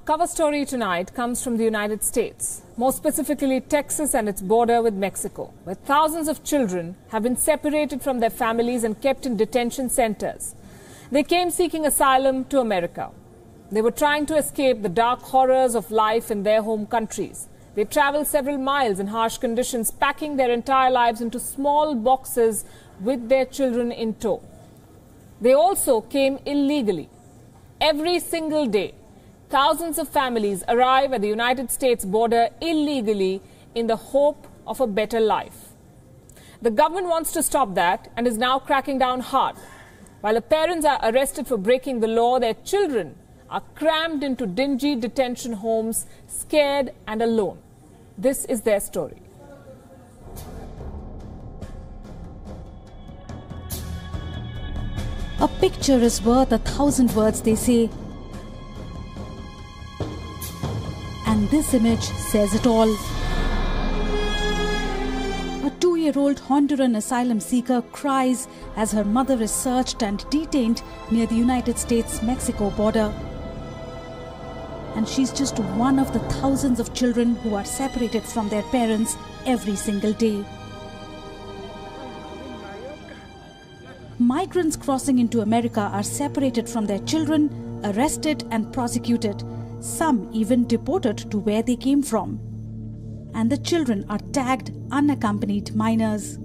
cover story tonight comes from the United States, more specifically Texas and its border with Mexico, where thousands of children have been separated from their families and kept in detention centers. They came seeking asylum to America. They were trying to escape the dark horrors of life in their home countries. They traveled several miles in harsh conditions, packing their entire lives into small boxes with their children in tow. They also came illegally. Every single day, thousands of families arrive at the United States border illegally in the hope of a better life. The government wants to stop that and is now cracking down hard. While the parents are arrested for breaking the law, their children are crammed into dingy detention homes, scared and alone. This is their story. A picture is worth 1,000 words, they say. And this image says it all. A 2-year-old Honduran asylum seeker cries as her mother is searched and detained near the United States-Mexico border. And she's just one of the thousands of children who are separated from their parents every single day. Migrants crossing into America are separated from their children, arrested and prosecuted. Some even deported to where they came from. And the children are tagged unaccompanied minors.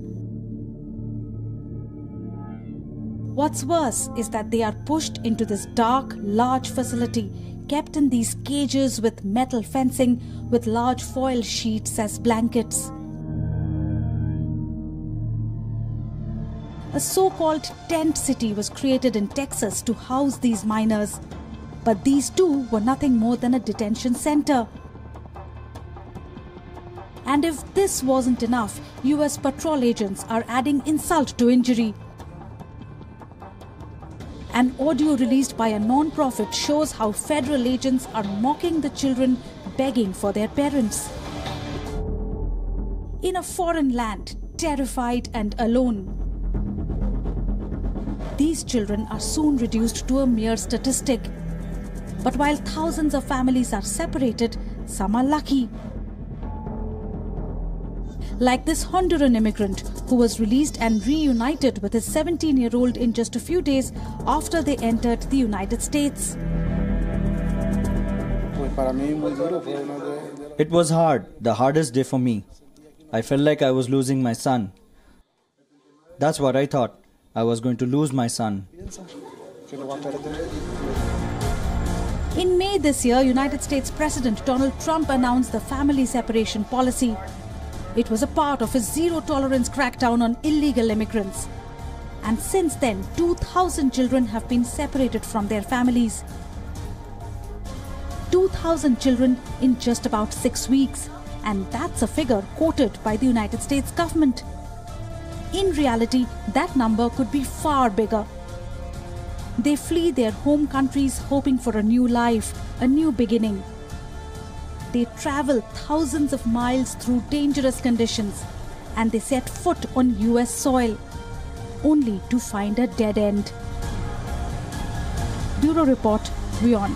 What's worse is that they are pushed into this dark, large facility, kept in these cages with metal fencing, with large foil sheets as blankets. A so-called tent city was created in Texas to house these minors. But these too were nothing more than a detention center. And if this wasn't enough, US patrol agents are adding insult to injury. An audio released by a non-profit shows how federal agents are mocking the children, begging for their parents. In a foreign land, terrified and alone. These children are soon reduced to a mere statistic. But while thousands of families are separated, some are lucky. Like this Honduran immigrant who was released and reunited with his 17-year-old in just a few days after they entered the United States. It was hard, the hardest day for me. I felt like I was losing my son. That's what I thought. I was going to lose my son. In May this year, United States President Donald Trump announced the family separation policy. It was a part of his zero-tolerance crackdown on illegal immigrants. And since then, 2,000 children have been separated from their families. 2,000 children in just about 6 weeks. And that's a figure quoted by the United States government. In reality, that number could be far bigger. They flee their home countries hoping for a new life, a new beginning. They travel thousands of miles through dangerous conditions and they set foot on US soil, only to find a dead end. Bureau Report, WION.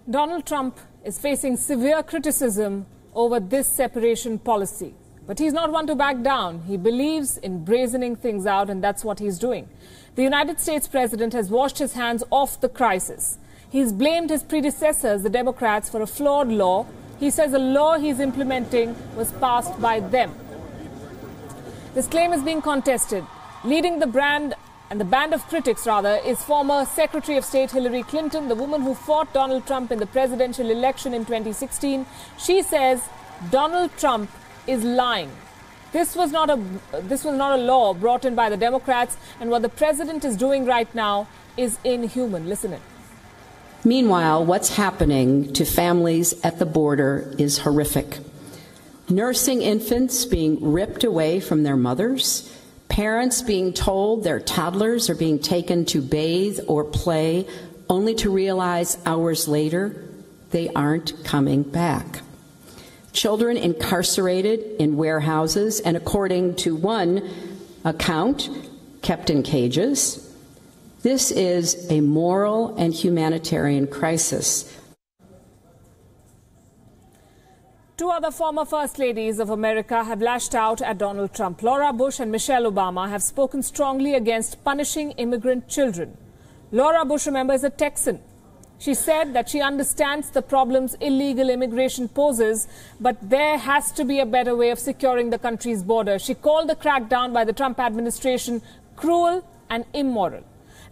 Donald Trump is facing severe criticism over this separation policy. But he's not one to back down. He believes in brazening things out, and that's what he's doing. The United States president has washed his hands off the crisis. He's blamed his predecessors, the Democrats, for a flawed law. He says the law he's implementing was passed by them. This claim is being contested. Leading the band of critics, is former Secretary of State Hillary Clinton, the woman who fought Donald Trump in the presidential election in 2016. She says Donald Trump is lying. This was not a law brought in by the Democrats, and what the president is doing right now is inhuman. Listen in. Meanwhile, what's happening to families at the border is horrific. Nursing infants being ripped away from their mothers, parents being told their toddlers are being taken to bathe or play, only to realize hours later they aren't coming back. Children incarcerated in warehouses and, according to one account, kept in cages. This is a moral and humanitarian crisis. Two other former First Ladies of America have lashed out at Donald Trump. Laura Bush and Michelle Obama have spoken strongly against punishing immigrant children. Laura Bush, remember, is a Texan. She said that she understands the problems illegal immigration poses, but there has to be a better way of securing the country's border. She called the crackdown by the Trump administration cruel and immoral.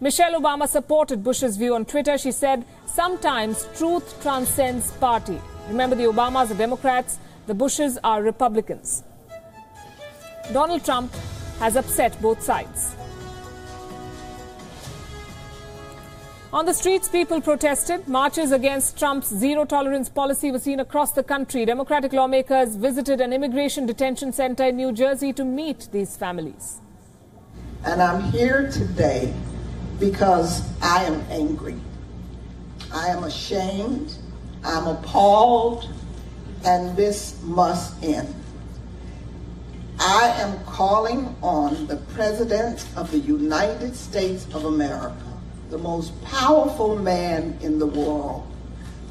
Michelle Obama supported Bush's view on Twitter. She said, "Sometimes truth transcends party." Remember, the Obamas are Democrats, the Bushes are Republicans. Donald Trump has upset both sides. On the streets, people protested. Marches against Trump's zero-tolerance policy were seen across the country. Democratic lawmakers visited an immigration detention center in New Jersey to meet these families. And I'm here today because I am angry. I am ashamed. I'm appalled, and this must end. I am calling on the President of the United States of America, the most powerful man in the world,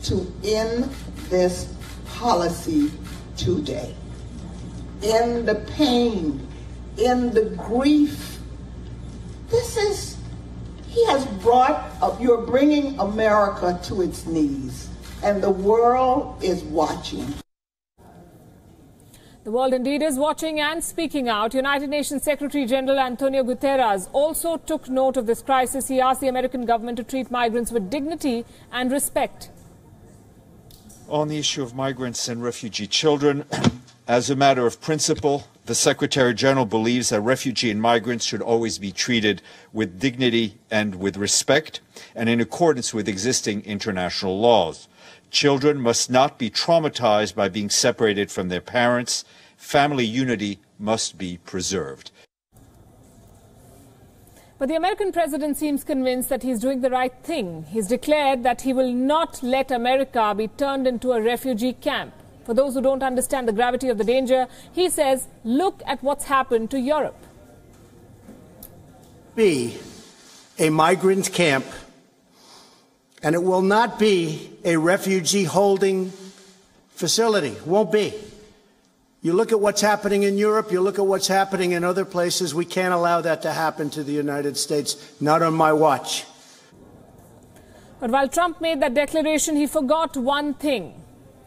to end this policy today. End the pain, end the grief. You're bringing America to its knees, and the world is watching. The world indeed is watching and speaking out. United Nations Secretary General Antonio Guterres also took note of this crisis. He asked the American government to treat migrants with dignity and respect. On the issue of migrants and refugee children, as a matter of principle, the Secretary General believes that refugee and migrants should always be treated with dignity and with respect, and in accordance with existing international laws. Children must not be traumatized by being separated from their parents. Family unity must be preserved. But the American president seems convinced that he's doing the right thing. He's declared that he will not let America be turned into a refugee camp. For those who don't understand the gravity of the danger, he says, look at what's happened to Europe. Be a migrant camp, and it will not be a refugee holding facility. Won't be. You look at what's happening in Europe, you look at what's happening in other places. We can't allow that to happen to the United States, not on my watch. But while Trump made that declaration, he forgot one thing: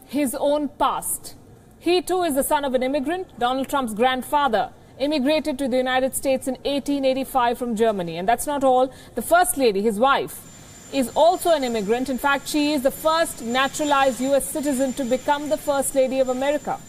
his own past. He too is the son of an immigrant. Donald Trump's grandfather immigrated to the United States in 1885 from Germany. And that's not all. The First Lady, his wife, is also an immigrant. In fact, she is the first naturalized U.S. citizen to become the First Lady of America.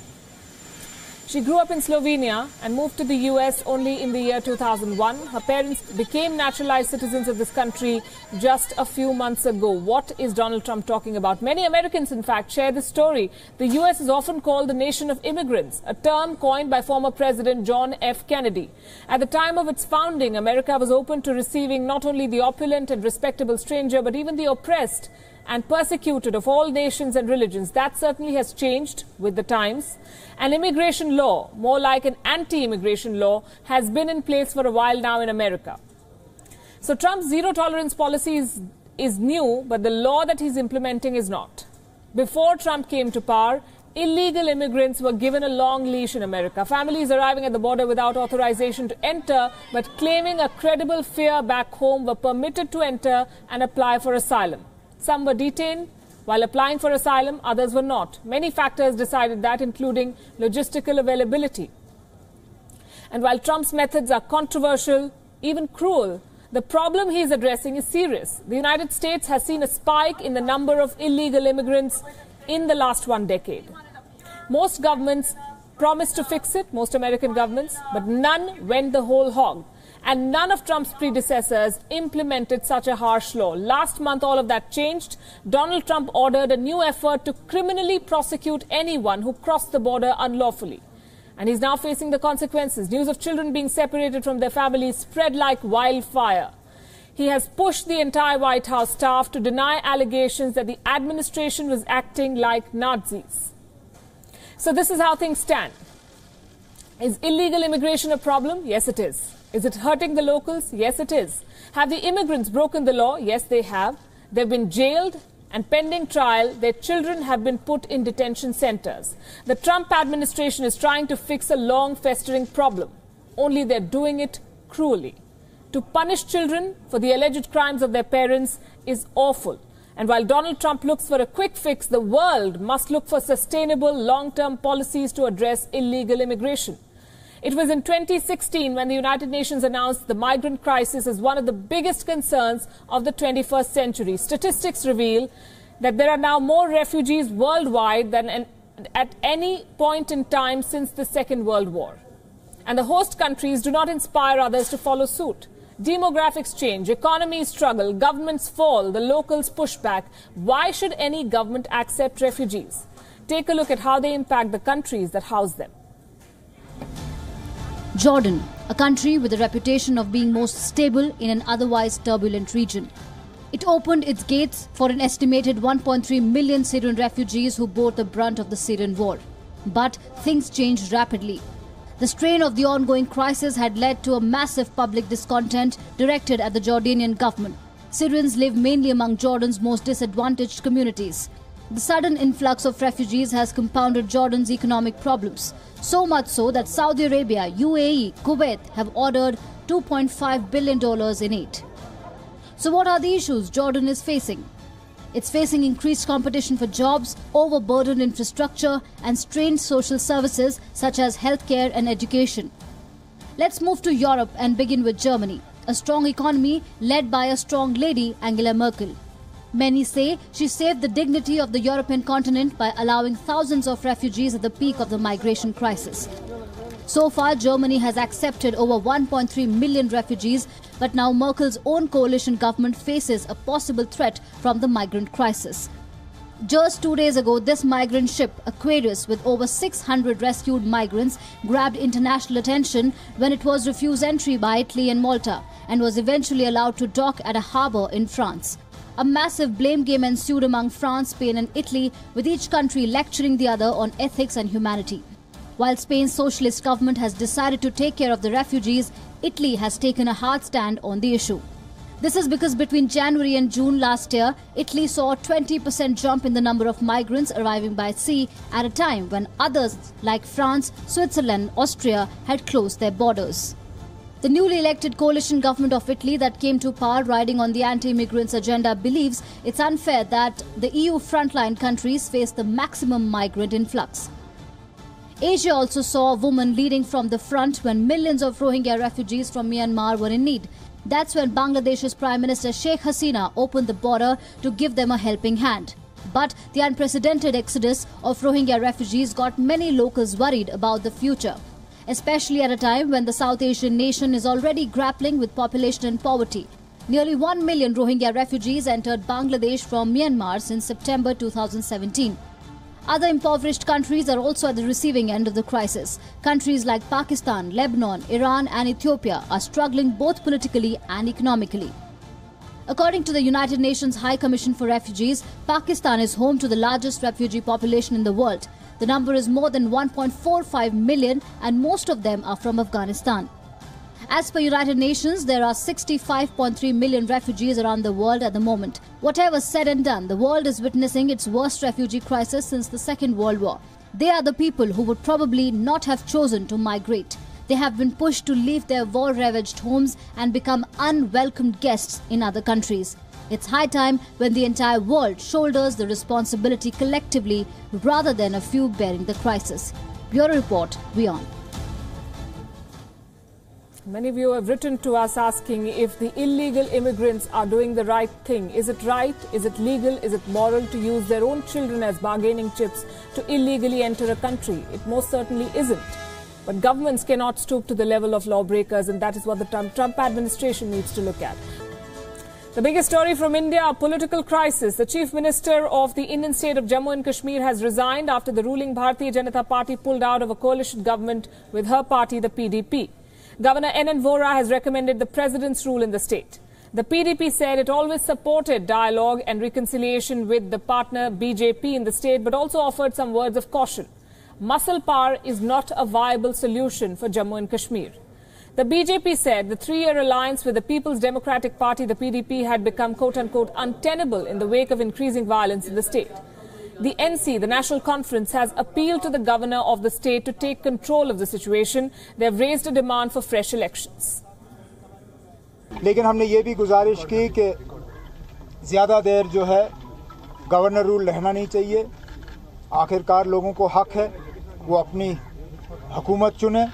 She grew up in Slovenia and moved to the U.S. only in the year 2001. Her parents became naturalized citizens of this country just a few months ago. What is Donald Trump talking about? Many Americans, in fact, share this story. The U.S. is often called the nation of immigrants, a term coined by former President John F. Kennedy. At the time of its founding, America was open to receiving not only the opulent and respectable stranger, but even the oppressed and persecuted of all nations and religions. That certainly has changed with the times. An immigration law, more like an anti-immigration law, has been in place for a while now in America. So Trump's zero-tolerance policy is new, but the law that he's implementing is not. Before Trump came to power, illegal immigrants were given a long leash in America. Families arriving at the border without authorization to enter, but claiming a credible fear back home, were permitted to enter and apply for asylum. Some were detained while applying for asylum, others were not. Many factors decided that, including logistical availability. And while Trump's methods are controversial, even cruel, the problem he is addressing is serious. The United States has seen a spike in the number of illegal immigrants in the last 1 decade. Most governments promised to fix it, most American governments, but none went the whole hog. And none of Trump's predecessors implemented such a harsh law. Last month, all of that changed. Donald Trump ordered a new effort to criminally prosecute anyone who crossed the border unlawfully. And he's now facing the consequences. News of children being separated from their families spread like wildfire. He has pushed the entire White House staff to deny allegations that the administration was acting like Nazis. So this is how things stand. Is illegal immigration a problem? Yes, it is. Is it hurting the locals? Yes, it is. Have the immigrants broken the law? Yes, they have. They've been jailed, and pending trial, their children have been put in detention centers. The Trump administration is trying to fix a long festering problem. Only they're doing it cruelly. To punish children for the alleged crimes of their parents is awful. And while Donald Trump looks for a quick fix, the world must look for sustainable long-term policies to address illegal immigration. It was in 2016 when the United Nations announced the migrant crisis as one of the biggest concerns of the 21st century. Statistics reveal that there are now more refugees worldwide than at any point in time since the Second World War. And the host countries do not inspire others to follow suit. Demographics change, economies struggle, governments fall, the locals push back. Why should any government accept refugees? Take a look at how they impact the countries that house them. Jordan, a country with a reputation of being most stable in an otherwise turbulent region. It opened its gates for an estimated 1.3 million Syrian refugees who bore the brunt of the Syrian war. But things changed rapidly. The strain of the ongoing crisis had led to a massive public discontent directed at the Jordanian government. Syrians live mainly among Jordan's most disadvantaged communities. The sudden influx of refugees has compounded Jordan's economic problems, so much so that Saudi Arabia, UAE, Kuwait have ordered $2.5 billion in aid. So what are the issues Jordan is facing? It's facing increased competition for jobs, overburdened infrastructure, and strained social services such as healthcare and education. Let's move to Europe and begin with Germany, a strong economy led by a strong lady, Angela Merkel. Many say she saved the dignity of the European continent by allowing thousands of refugees at the peak of the migration crisis. So far, Germany has accepted over 1.3 million refugees, but now Merkel's own coalition government faces a possible threat from the migrant crisis. Just 2 days ago, this migrant ship, Aquarius, with over 600 rescued migrants, grabbed international attention when it was refused entry by Italy and Malta and was eventually allowed to dock at a harbour in France. A massive blame game ensued among France, Spain and Italy, with each country lecturing the other on ethics and humanity. While Spain's socialist government has decided to take care of the refugees, Italy has taken a hard stand on the issue. This is because between January and June last year, Italy saw a 20% jump in the number of migrants arriving by sea at a time when others like France, Switzerland, Austria had closed their borders. The newly elected coalition government of Italy that came to power riding on the anti-immigrants agenda believes it's unfair that the EU frontline countries face the maximum migrant influx. Asia also saw a woman leading from the front when millions of Rohingya refugees from Myanmar were in need. That's when Bangladesh's Prime Minister Sheikh Hasina opened the border to give them a helping hand. But the unprecedented exodus of Rohingya refugees got many locals worried about the future, especially at a time when the South Asian nation is already grappling with population and poverty. Nearly 1 million Rohingya refugees entered Bangladesh from Myanmar since September 2017. Other impoverished countries are also at the receiving end of the crisis. Countries like Pakistan, Lebanon, Iran and Ethiopia are struggling both politically and economically. According to the United Nations High Commission for Refugees, Pakistan is home to the largest refugee population in the world. The number is more than 1.45 million and most of them are from Afghanistan. As per United Nations, there are 65.3 million refugees around the world at the moment. Whatever said and done, the world is witnessing its worst refugee crisis since the Second World War. They are the people who would probably not have chosen to migrate. They have been pushed to leave their war-ravaged homes and become unwelcomed guests in other countries. It's high time when the entire world shoulders the responsibility collectively rather than a few bearing the crisis. Bureau Report, WION. Many of you have written to us asking if the illegal immigrants are doing the right thing. Is it right? Is it legal? Is it moral to use their own children as bargaining chips to illegally enter a country? It most certainly isn't. But governments cannot stoop to the level of lawbreakers, and that is what the Trump administration needs to look at. The biggest story from India, a political crisis. The Chief Minister of the Indian state of Jammu and Kashmir has resigned after the ruling Bharatiya Janata Party pulled out of a coalition government with her party, the PDP. Governor N.N. Vohra has recommended the president's rule in the state. The PDP said it always supported dialogue and reconciliation with the partner BJP in the state, but also offered some words of caution. Muscle power is not a viable solution for Jammu and Kashmir. The BJP said the 3-year alliance with the People's Democratic Party, the PDP, had become quote-unquote untenable in the wake of increasing violence in the state. The NC, the National Conference, has appealed to the governor of the state to take control of the situation. They have raised a demand for fresh elections. लेकिन हमने ये भी गुजारिश की कि ज़्यादा देर जो है गवर्नर रूल रहना नहीं चाहिए। आखिरकार लोगों को हक है वो अपनी हुकूमत चुने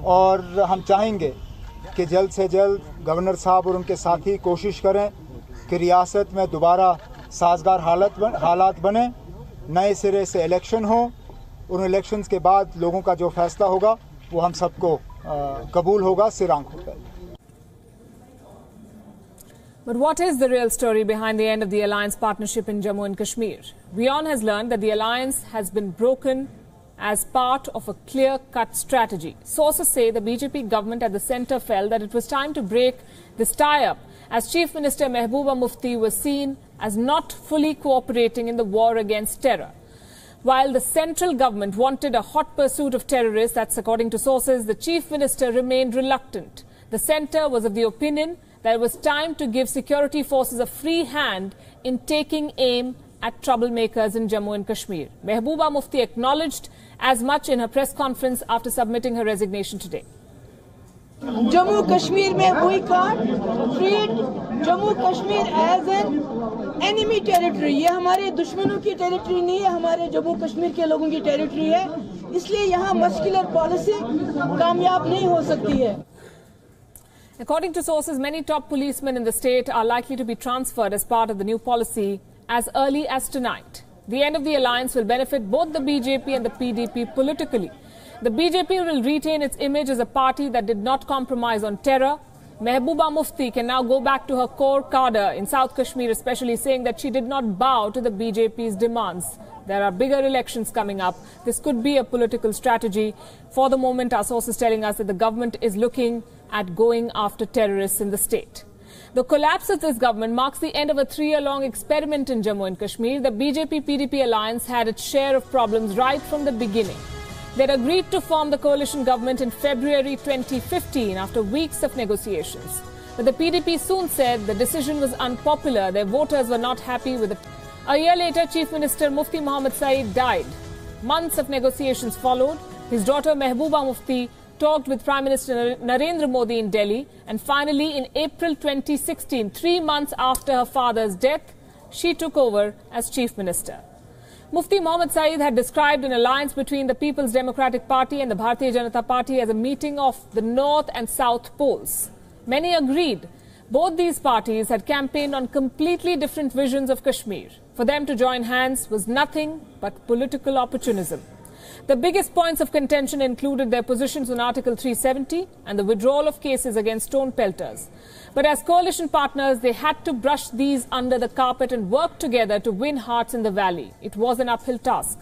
और हम चाहेंगे कि जल्द से जल्द गवर्नर साहब और उनके साथी कोशिश करें कि रियासत में दोबारा साजगार हालात बने, नए सिरे से इलेक्शन हो। उन इलेक्शंस के बाद लोगों का जो फैसला होगा वो हम सबको कबूल होगा सिर आंखों पर। But what is the real story behind the end of the alliance partnership in Jammu and Kashmir? WION has learned that the alliance has been broken as part of a clear-cut strategy. Sources say the BJP government at the centre felt that it was time to break this tie-up as Chief Minister Mehbooba Mufti was seen as not fully cooperating in the war against terror. While the central government wanted a hot pursuit of terrorists, that's according to sources, the Chief Minister remained reluctant. The centre was of the opinion that it was time to give security forces a free hand in taking aim at troublemakers in Jammu and Kashmir. Mehbooba Mufti acknowledged as much in her press conference after submitting her resignation today. Jammu Kashmir mein boycott, treat Jammu Kashmir as an enemy territory. ये हमारे दुश्मनों की territory नहीं है, हमारे जम्मू कश्मीर के लोगों की territory है. इसलिए यहाँ muscular policy कामयाब नहीं हो सकती है. According to sources, many top policemen in the state are likely to be transferred as part of the new policy as early as tonight. The end of the alliance will benefit both the BJP and the PDP politically. The BJP will retain its image as a party that did not compromise on terror. Mehbooba Mufti can now go back to her core cadre in South Kashmir, especially saying that she did not bow to the BJP's demands. There are bigger elections coming up. This could be a political strategy. For the moment, our sources telling us that the government is looking at going after terrorists in the state. The collapse of this government marks the end of a 3-year-long experiment in Jammu and Kashmir. The BJP-PDP alliance had its share of problems right from the beginning. They'd agreed to form the coalition government in February 2015 after weeks of negotiations. But the PDP soon said the decision was unpopular. Their voters were not happy with it. A year later, Chief Minister Mufti Mohammed Saeed died. Months of negotiations followed. His daughter Mehbooba Mufti talked with Prime Minister Narendra Modi in Delhi, and finally in April 2016, 3 months after her father's death, she took over as Chief Minister. Mufti Mohammed Saeed had described an alliance between the People's Democratic Party and the Bharatiya Janata Party as a meeting of the North and South poles. Many agreed. Both these parties had campaigned on completely different visions of Kashmir. For them to join hands was nothing but political opportunism. The biggest points of contention included their positions on Article 370 and the withdrawal of cases against stone pelters. But as coalition partners, they had to brush these under the carpet and work together to win hearts in the valley. It was an uphill task.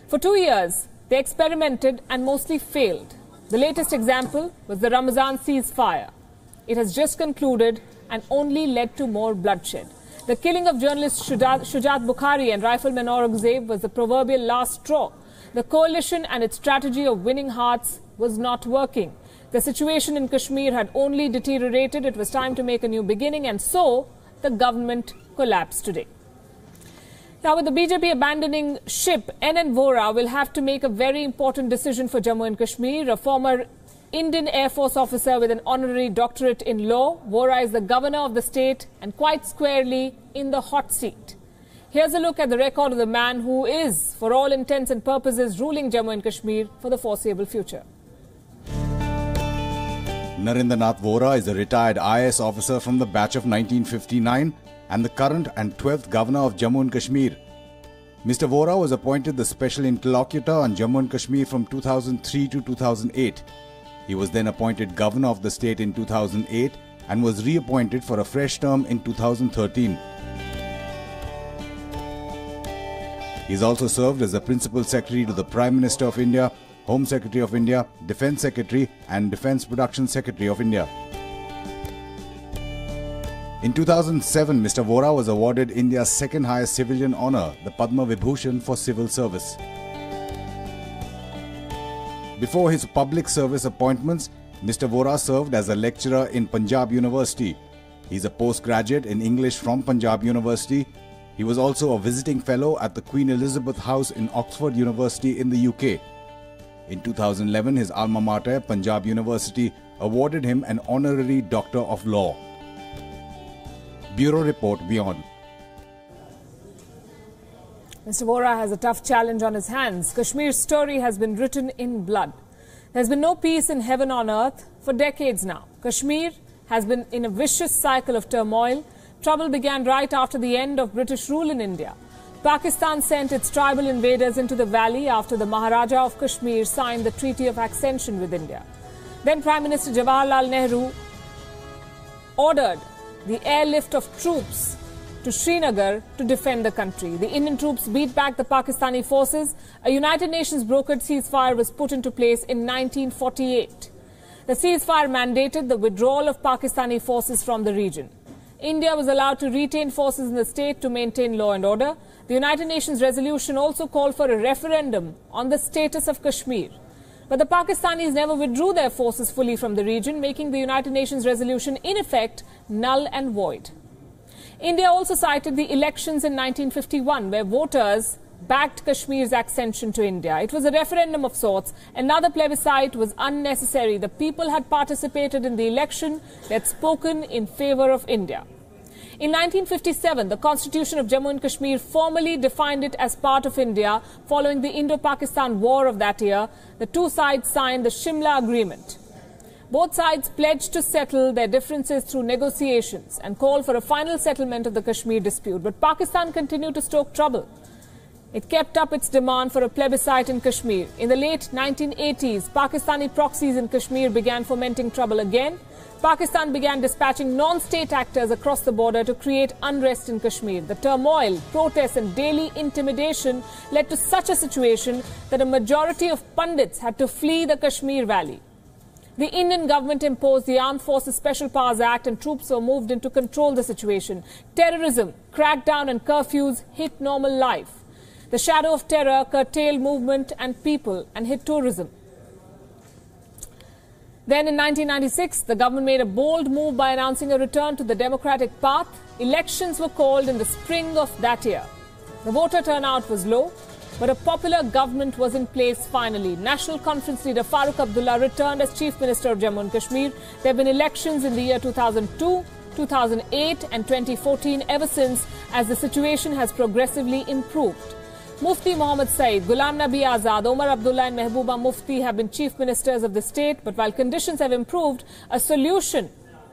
For 2 years, they experimented and mostly failed. The latest example was the Ramazan ceasefire. It has just concluded and only led to more bloodshed. The killing of journalist Shujat Bukhari and rifleman Aurangzeb was the proverbial last straw. The coalition and its strategy of winning hearts was not working. The situation in Kashmir had only deteriorated. It was time to make a new beginning, and so the government collapsed today. Now, with the BJP abandoning ship, NN Vora will have to make a very important decision for Jammu and Kashmir. A former Indian Air Force officer with an honorary doctorate in law, Vora is the governor of the state and quite squarely in the hot seat. Here's a look at the record of the man who is, for all intents and purposes, ruling Jammu and Kashmir for the foreseeable future. Narendranath Vora is a retired IAS officer from the batch of 1959 and the current and 12th governor of Jammu and Kashmir. Mr. Vora was appointed the special interlocutor on Jammu and Kashmir from 2003 to 2008. He was then appointed governor of the state in 2008 and was reappointed for a fresh term in 2013. He has also served as the Principal Secretary to the Prime Minister of India, Home Secretary of India, Defence Secretary and Defence Production Secretary of India. In 2007, Mr. Vora was awarded India's second highest civilian honour, the Padma Vibhushan for civil service. Before his public service appointments, Mr. Vora served as a lecturer in Punjab University. He's a postgraduate in English from Punjab University. He was also a visiting fellow at the Queen Elizabeth House in Oxford University in the UK. In 2011, his alma mater, Punjab University, awarded him an honorary Doctor of Law. Bureau Report, WION. Mr. Vora has a tough challenge on his hands. Kashmir's story has been written in blood. There's been no peace in heaven on earth for decades now. Kashmir has been in a vicious cycle of turmoil. Trouble began right after the end of British rule in India. Pakistan sent its tribal invaders into the valley after the Maharaja of Kashmir signed the Treaty of Accession with India. Then Prime Minister Jawaharlal Nehru ordered the airlift of troops to Srinagar to defend the country. The Indian troops beat back the Pakistani forces. A United Nations brokered ceasefire was put into place in 1948. The ceasefire mandated the withdrawal of Pakistani forces from the region. India was allowed to retain forces in the state to maintain law and order. The United Nations resolution also called for a referendum on the status of Kashmir. But the Pakistanis never withdrew their forces fully from the region, making the United Nations resolution in effect null and void. India also cited the elections in 1951, where voters backed Kashmir's accession to India. It was a referendum of sorts. Another plebiscite was unnecessary. The people had participated in the election. They had spoken in favor of India. In 1957, the Constitution of Jammu and Kashmir formally defined it as part of India. Following the Indo-Pakistan War of that year, the two sides signed the Shimla Agreement. Both sides pledged to settle their differences through negotiations and called for a final settlement of the Kashmir dispute. But Pakistan continued to stoke trouble. It kept up its demand for a plebiscite in Kashmir. In the late 1980s, Pakistani proxies in Kashmir began fomenting trouble again. Pakistan began dispatching non-state actors across the border to create unrest in Kashmir. The turmoil, protests and daily intimidation led to such a situation that a majority of pundits had to flee the Kashmir Valley. The Indian government imposed the Armed Forces Special Powers Act and troops were moved in to control the situation. Terrorism, crackdown and curfews hit normal life. The shadow of terror curtailed movement and people and hit tourism. Then in 1996, the government made a bold move by announcing a return to the democratic path. Elections were called in the spring of that year. The voter turnout was low, but a popular government was in place finally. National Conference leader Farooq Abdullah returned as Chief Minister of Jammu and Kashmir. There have been elections in the year 2002, 2008 and 2014 ever since, as the situation has progressively improved. Mufti Muhammad Saeed, Ghulam Nabi Azad, Omar Abdullah and Mehbooba Mufti have been chief ministers of the state. But while conditions have improved, a solution,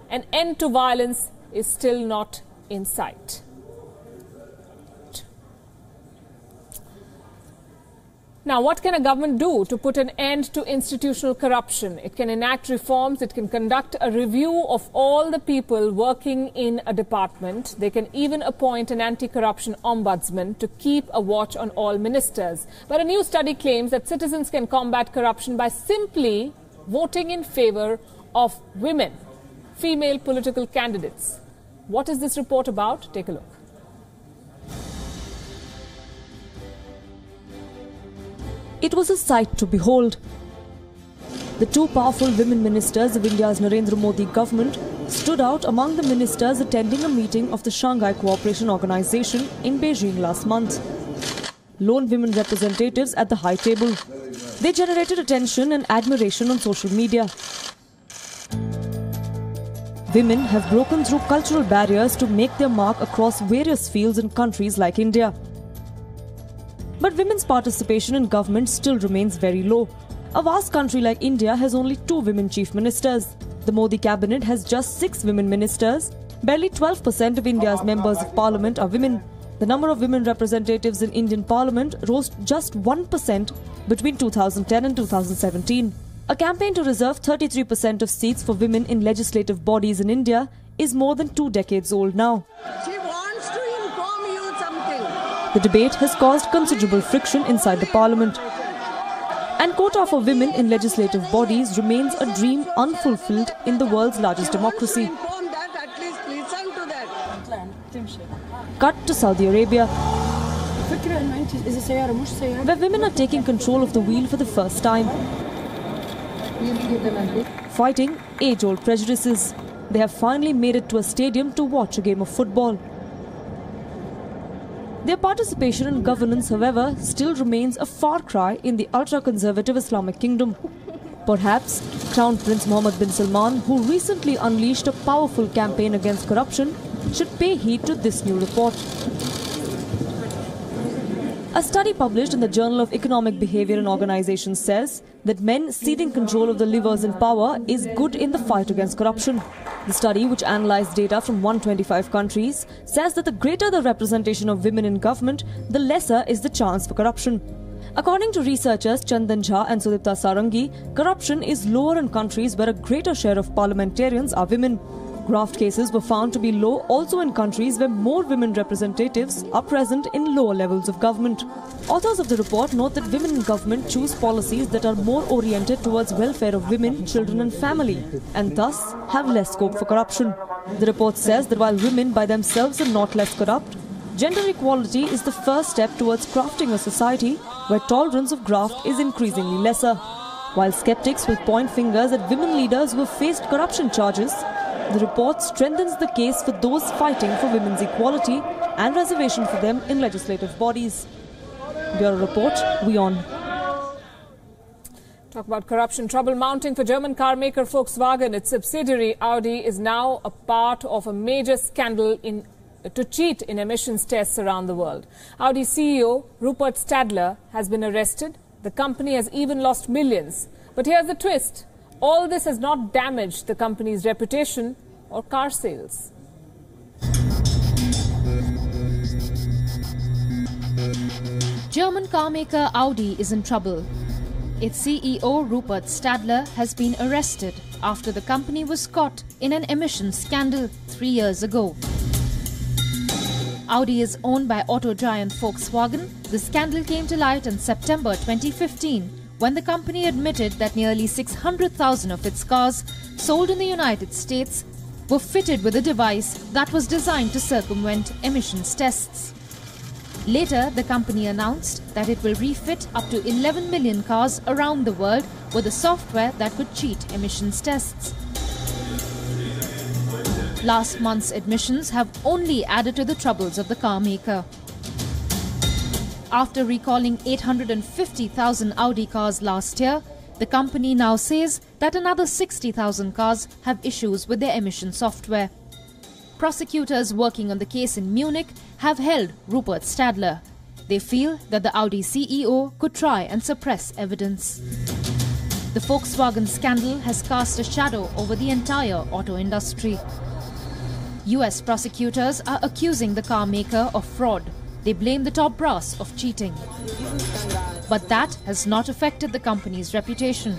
an end to violence is still not in sight. Now, what can a government do to put an end to institutional corruption? It can enact reforms. It can conduct a review of all the people working in a department. They can even appoint an anti-corruption ombudsman to keep a watch on all ministers. But a new study claims that citizens can combat corruption by simply voting in favor of women, female political candidates. What is this report about? Take a look. It was a sight to behold. The two powerful women ministers of India's Narendra Modi government stood out among the ministers attending a meeting of the Shanghai Cooperation Organization in Beijing last month. Lone women representatives at the high table. They generated attention and admiration on social media. Women have broken through cultural barriers to make their mark across various fields in countries like India. But women's participation in government still remains very low. A vast country like India has only 2 women chief ministers. The Modi cabinet has just 6 women ministers. Barely 12% of India's members of parliament are women. The number of women representatives in Indian parliament rose just 1% between 2010 and 2017. A campaign to reserve 33% of seats for women in legislative bodies in India is more than 2 decades old now. The debate has caused considerable friction inside the parliament. And quota for women in legislative bodies remains a dream unfulfilled in the world's largest democracy. Cut to Saudi Arabia, where women are taking control of the wheel for the first time. fighting age-old prejudices. They have finally made it to a stadium to watch a game of football. Their participation in governance, however, still remains a far cry in the ultra-conservative Islamic kingdom. Perhaps Crown Prince Mohammed bin Salman, who recently unleashed a powerful campaign against corruption, should pay heed to this new report. A study published in the Journal of Economic Behavior and Organization says that men ceding control of the levers in power is good in the fight against corruption. The study, which analyzed data from 125 countries, says that the greater the representation of women in government, the lesser is the chance for corruption. According to researchers Chandan Jha and Sudipta Sarangi, corruption is lower in countries where a greater share of parliamentarians are women. Graft cases were found to be low also in countries where more women representatives are present in lower levels of government. Authors of the report note that women in government choose policies that are more oriented towards welfare of women, children and family, and thus have less scope for corruption. The report says that while women by themselves are not less corrupt, gender equality is the first step towards crafting a society where tolerance of graft is increasingly lesser. While skeptics will point fingers at women leaders who have faced corruption charges, the report strengthens the case for those fighting for women's equality and reservation for them in legislative bodies. Bureau Report, WION. Talk about corruption. Trouble mounting for German car maker Volkswagen. Its subsidiary Audi is now a part of a major scandal to cheat in emissions tests around the world. Audi CEO Rupert Stadler has been arrested. The company has even lost millions. But here's the twist. All this has not damaged the company's reputation or car sales. German car maker Audi is in trouble. Its CEO Rupert Stadler has been arrested after the company was caught in an emissions scandal 3 years ago. Audi is owned by auto giant Volkswagen. The scandal came to light in September 2015 when the company admitted that nearly 600,000 of its cars sold in the United States were fitted with a device that was designed to circumvent emissions tests. Later, the company announced that it will refit up to 11 million cars around the world with a software that could cheat emissions tests. Last month's admissions have only added to the troubles of the car maker. After recalling 850,000 Audi cars last year, the company now says that another 60,000 cars have issues with their emission software. Prosecutors working on the case in Munich have held Rupert Stadler. They feel that the Audi CEO could try and suppress evidence. The Volkswagen scandal has cast a shadow over the entire auto industry. US prosecutors are accusing the car maker of fraud. They blame the top brass of cheating. But that has not affected the company's reputation.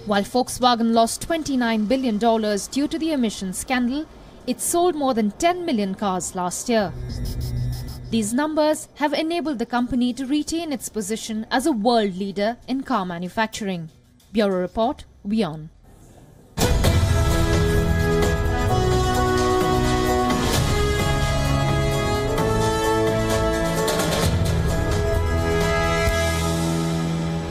While Volkswagen lost $29 billion due to the emissions scandal, it sold more than 10 million cars last year. These numbers have enabled the company to retain its position as a world leader in car manufacturing. Bureau Report, WION.